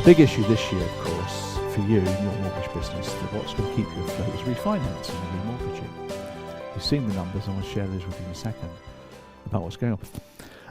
Big issue this year, of course, for you in your mortgage business, that what's going to keep you afloat is refinancing and remortgaging. You've seen the numbers, I want to share those with you in a second about what's going on.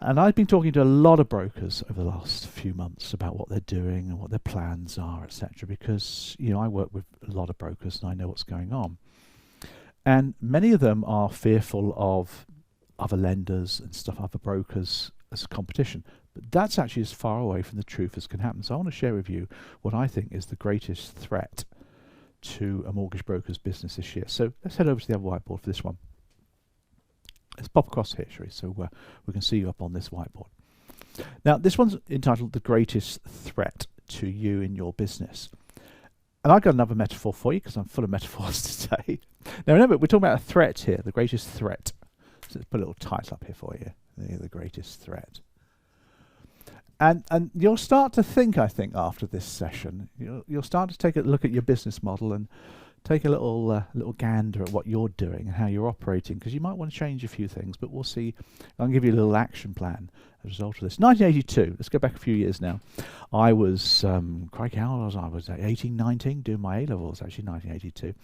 And I've been talking to a lot of brokers over the last few months about what they're doing and what their plans are, etc. Because, I work with a lot of brokers and I know what's going on. And many of them are fearful of other lenders and stuff, other brokers as a competition. But that's actually as far away from the truth as can happen. So I want to share with you what I think is the greatest threat to a mortgage broker's business this year. So let's head over to the other whiteboard for this one. Let's pop across here, shall we? So we can see you up on this whiteboard. Now, this one's entitled The Greatest Threat to You in Your Business. And I've got another metaphor for you because I'm full of metaphors today. Now, remember, we're talking about a threat here, the greatest threat. So let's put a little title up here for you, the greatest threat. And you'll start to think, I think, after this session, you'll start to take a look at your business model and take a little gander at what you're doing and how you're operating, because you might want to change a few things, but we'll see. I'll give you a little action plan as a result of this. 1982, let's go back a few years now. I was, crikey, how old was I? I was 18, 19, doing my A-levels, actually, 1982.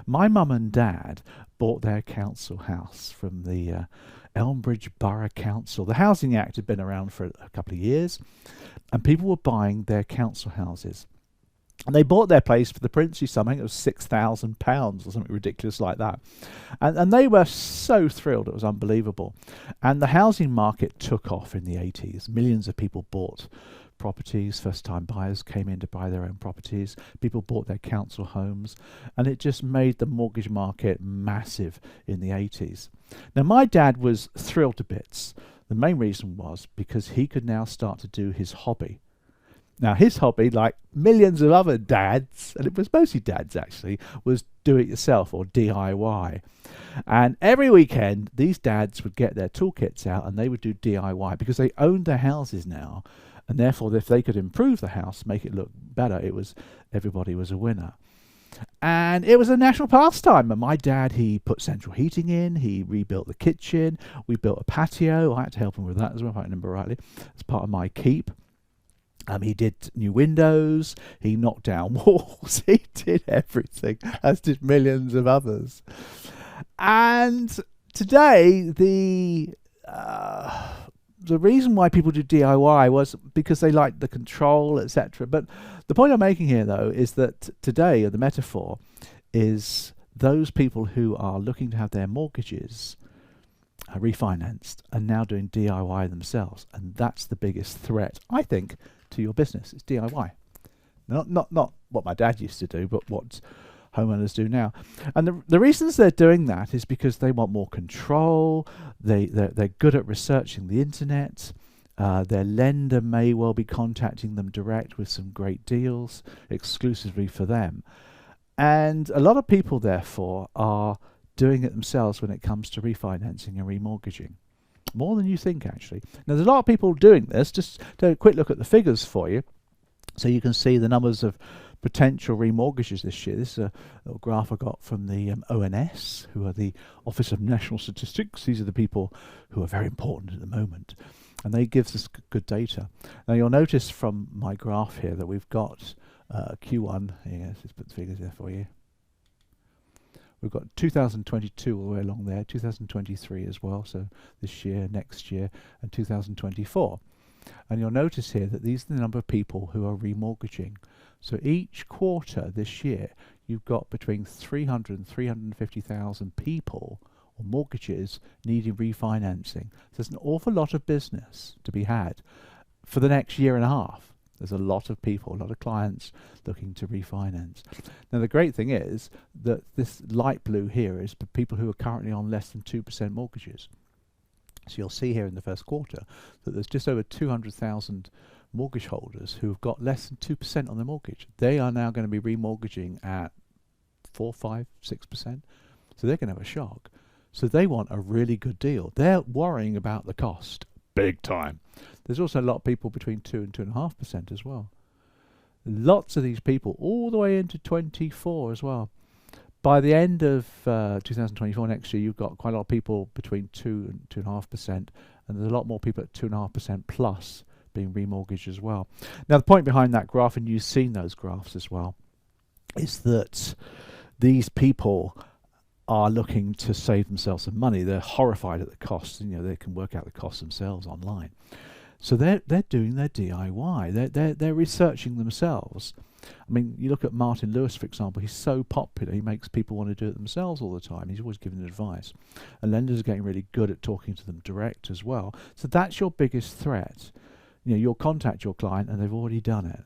My mum and dad bought their council house from the Elmbridge Borough Council. The Housing Act had been around for a couple of years, and people were buying their council houses. And they bought their place for the princely sum, I think it was £6,000 or something ridiculous like that. And they were so thrilled, it was unbelievable. And the housing market took off in the 80s. Millions of people bought properties, first-time buyers came in to buy their own properties. People bought their council homes, and it just made the mortgage market massive in the 80s. Now, my dad was thrilled to bits. The main reason was because he could now start to do his hobby. Now, his hobby, like millions of other dads, and it was mostly dads actually, was do-it-yourself or DIY. And every weekend, these dads would get their toolkits out and they would do DIY because they owned their houses now. And therefore, if they could improve the house, make it look better, everybody was a winner. And it was a national pastime. And my dad, he put central heating in, he rebuilt the kitchen, we built a patio. I had to help him with that as well, if I remember rightly, as part of my keep. He did new windows, he knocked down walls, he did everything, as did millions of others. And today, the reason why people do DIY was because they like the control, etc. But the point I'm making here, though, is that today, the metaphor is those people who are looking to have their mortgages refinanced and now doing DIY themselves. And that's the biggest threat, I think, to your business. It's DIY. Not what my dad used to do, but what homeowners do now. And the reasons they're doing that is because they want more control. They're good at researching the internet. Their lender may well be contacting them direct with some great deals exclusively for them. And a lot of people, therefore, are doing it themselves when it comes to refinancing and remortgaging. More than you think, actually. Now, there's a lot of people doing this. Just take a quick look at the figures for you so you can see the numbers of potential remortgages this year. This is a little graph I got from the ONS, who are the Office of National Statistics. These are the people who are very important at the moment. And they give us good data. Now, you'll notice from my graph here that we've got Q1. Let's just put the figures there for you. We've got 2022 all the way along there, 2023 as well, so this year, next year, and 2024. And you'll notice here that these are the number of people who are remortgaging. So each quarter this year, you've got between 300 and 350,000 people or mortgages needing refinancing. So there's an awful lot of business to be had for the next year and a half. There's a lot of people, a lot of clients looking to refinance. Now, the great thing is that this light blue here is for people who are currently on less than 2% mortgages. So you'll see here in the first quarter that there's just over 200,000 mortgage holders who have got less than 2% on their mortgage. They are now going to be remortgaging at 4, 5, 6%. So they're going to have a shock. So they want a really good deal. They're worrying about the cost big time. There's also a lot of people between 2 and 2.5% as well. Lots of these people all the way into 24 as well. By the end of 2024 next year, you've got quite a lot of people between 2 and 2.5%, and there's a lot more people at 2.5% plus being remortgaged as well. Now, the point behind that graph, and you've seen those graphs as well, is that these people are looking to save themselves some money. They're horrified at the costs. They can work out the costs themselves online. So they're doing their DIY. They're researching themselves. I mean, you look at Martin Lewis, for example. He's so popular. He makes people want to do it themselves all the time. He's always giving advice. And lenders are getting really good at talking to them direct as well. So that's your biggest threat. You'll contact your client and they've already done it.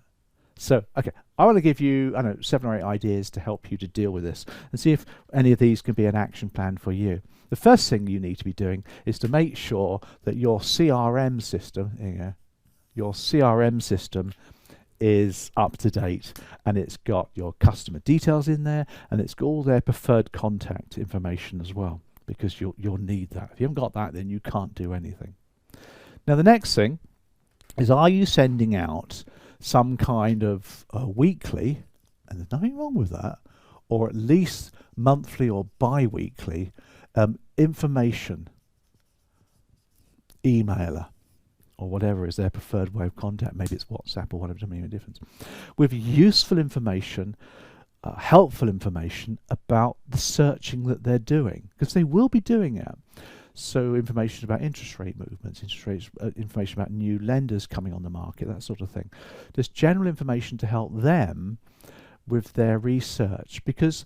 So, okay, I want to give you, 7 or 8 ideas to help you to deal with this and see if any of these can be an action plan for you. The first thing you need to be doing is to make sure that your CRM system, is up to date, and it's got your customer details in there, and it's got all their preferred contact information as well, because you'll need that. If you haven't got that, then you can't do anything. Now, the next thing is, are you sending out some kind of weekly, and there's nothing wrong with that, or at least monthly or bi-weekly information emailer, or whatever is their preferred way of contact? Maybe it's WhatsApp or whatever, doesn't make a difference, with useful information, helpful information about the searching that they're doing, because they will be doing it. So information about interest rate movements, information about new lenders coming on the market, that sort of thing. Just general information to help them with their research, because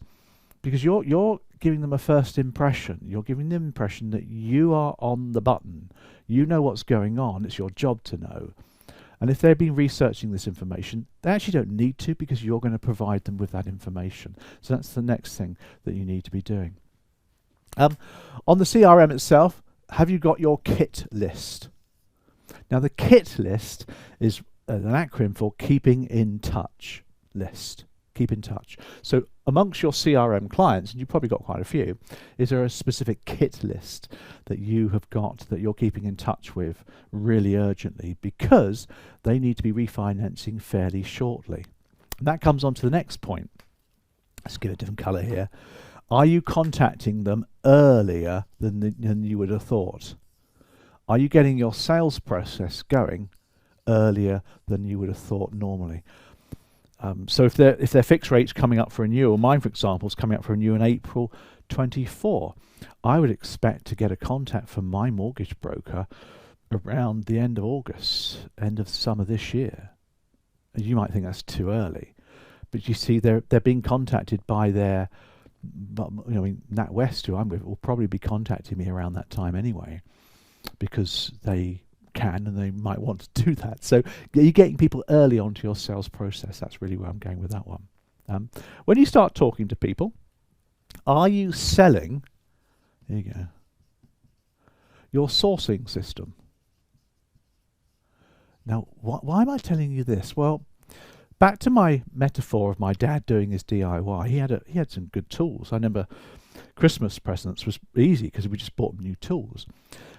you're giving them a first impression. You're giving them the impression that you are on the button. You know what's going on. It's your job to know. And if they've been researching this information, they actually don't need to, because you're going to provide them with that information. So that's the next thing that you need to be doing. On the CRM itself, have you got your KIT list? Now, the KIT list is an acronym for Keeping in Touch list. Keep in touch. So amongst your CRM clients, and you've probably got quite a few, is there a specific KIT list that you have got that you're keeping in touch with really urgently, because they need to be refinancing fairly shortly? And that comes on to the next point. Let's give a different color here. Are you contacting them earlier than you would have thought? Are you getting your sales process going earlier than you would have thought normally? So if their fixed rate's coming up for renewal, mine, for example, is coming up for renewal in April 24, I would expect to get a contact from my mortgage broker around the end of August, end of summer this year. And you might think that's too early, but you see, they're being contacted by their, NatWest, who I'm with, will probably be contacting me around that time anyway, because they can and they might want to do that. So you're getting people early onto your sales process. That's really where I'm going with that one. When you start talking to people, are you selling, there you go, your sourcing system? Now, why am I telling you this? Well, back to my metaphor of my dad doing his DIY. He had some good tools. I remember Christmas presents was easy because we just bought him new tools.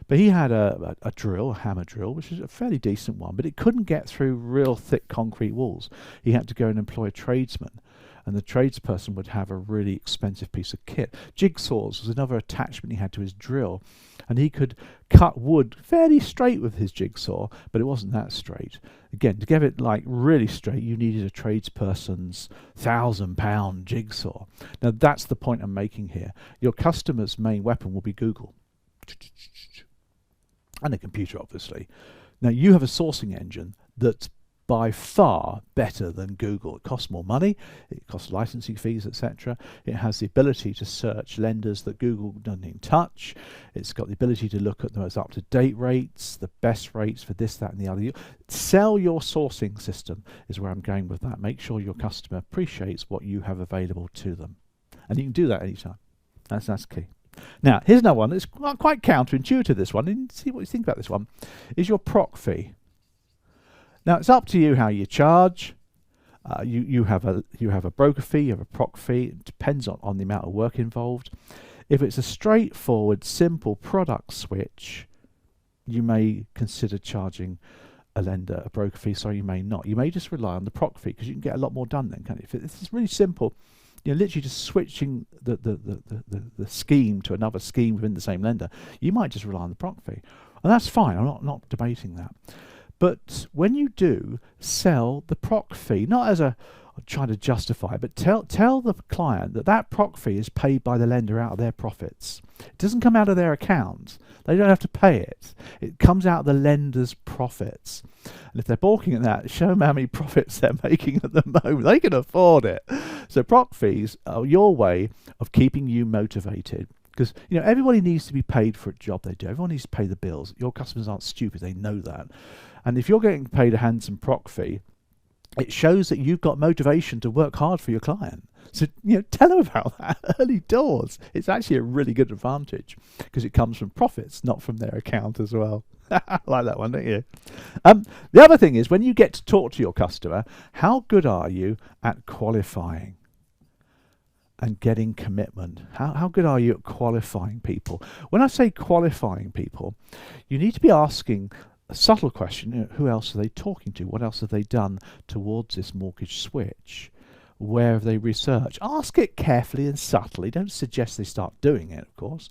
But he had a drill, a hammer drill, which is a fairly decent one, but it couldn't get through real thick concrete walls. He had to go and employ a tradesman, and the tradesperson would have a really expensive piece of kit. Jigsaws was another attachment he had to his drill, and he could cut wood fairly straight with his jigsaw, but it wasn't that straight. Again, to get it like really straight, you needed a tradesperson's £1,000 jigsaw. Now that's the point I'm making here. Your customer's main weapon will be Google. And a computer, obviously. Now, you have a sourcing engine that's by far better than Google. It costs more money, it costs licensing fees, etc. It has the ability to search lenders that Google doesn't even touch. It's got the ability to look at the most up-to-date rates, the best rates for this, that, and the other. Sell your sourcing system is where I'm going with that. Make sure your customer appreciates what you have available to them. And you can do that anytime. That's key. Now, here's another one that's quite counterintuitive, this one, and see what you think about this one, is your proc fee. Now, it's up to you how you charge. You have a broker fee, you have a proc fee. It depends on the amount of work involved. If it's a straightforward, simple product switch, you may consider charging a lender a broker fee, so you may not. You may just rely on the proc fee, because you can get a lot more done then, can't you? If it's really simple, you're literally just switching the scheme to another scheme within the same lender, you might just rely on the proc fee. And that's fine, I'm not debating that. But when you do, sell the proc fee, not as a trying to justify, but tell the client that that proc fee is paid by the lender out of their profits. It doesn't come out of their account. They don't have to pay it. It comes out of the lender's profits. And if they're balking at that, show them how many profits they're making at the moment. They can afford it. So proc fees are your way of keeping you motivated. Because everybody needs to be paid for a job they do. Everyone needs to pay the bills. Your customers aren't stupid. They know that. And if you're getting paid a handsome proc fee, it shows that you've got motivation to work hard for your client. So, tell them about that early doors. It's actually a really good advantage because it comes from profits, not from their account as well. Like that one, don't you? The other thing is when you get to talk to your customer, how good are you at qualifying and getting commitment? How good are you at qualifying people? When I say qualifying people, you need to be asking a subtle question. Who else are they talking to? What else have they done towards this mortgage switch? Where have they researched? Ask it carefully and subtly. Don't suggest they start doing it, of course.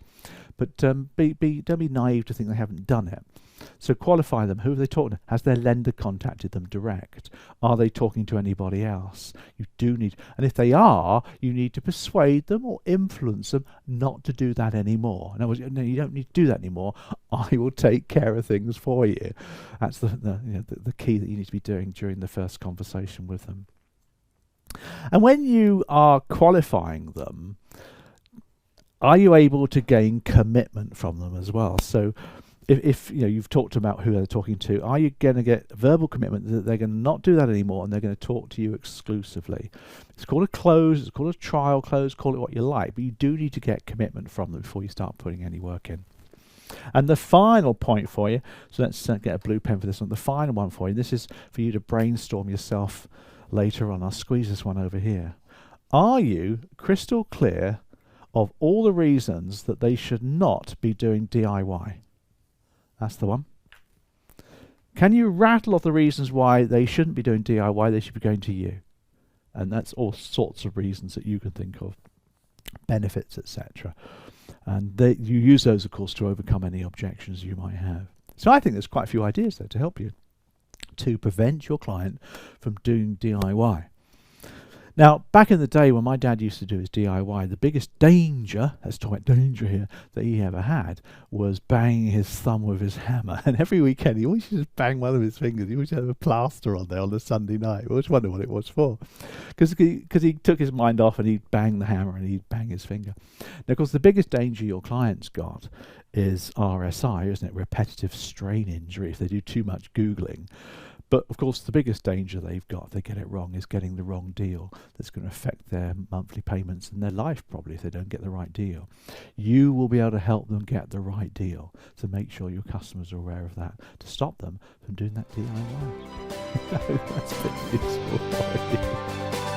But don't be naive to think they haven't done it. So qualify them. Who are they talking to? Has their lender contacted them direct? Are they talking to anybody else? You do need, and if they are, you need to persuade them or influence them not to do that anymore. In other words, no, you don't need to do that anymore. I will take care of things for you. That's the key that you need to be doing during the first conversation with them. And when you are qualifying them, are you able to gain commitment from them as well? So if you've talked about who they're talking to, are you going to get verbal commitment that they're going to not do that anymore and they're going to talk to you exclusively? It's called a close, it's called a trial close, call it what you like, but you do need to get commitment from them before you start putting any work in. And the final point for you, so let's get a blue pen for this one, the final one for you, this is for you to brainstorm yourself later on. I'll squeeze this one over here. Are you crystal clear of all the reasons that they should not be doing DIY? That's the one. Can you rattle off the reasons why they shouldn't be doing DIY, they should be going to you? And that's all sorts of reasons that you can think of. Benefits, etc. And you use those, of course, to overcome any objections you might have. So I think there's quite a few ideas there to help you to prevent your client from doing DIY. Now, back in the day when my dad used to do his DIY, the biggest danger, let's talk about danger here, that he ever had was banging his thumb with his hammer. And every weekend he always used to bang one of his fingers. He always had a plaster on there on a Sunday night. I always wondered what it was for. Because he took his mind off and he'd bang the hammer and he'd bang his finger. Now, of course, the biggest danger your client's got is RSI, isn't it? Repetitive strain injury, if they do too much Googling. But, of course, the biggest danger they've got if they get it wrong is getting the wrong deal that's going to affect their monthly payments and their life, probably, if they don't get the right deal. You will be able to help them get the right deal. So make sure your customers are aware of that to stop them from doing that DIY. That's been useful for you.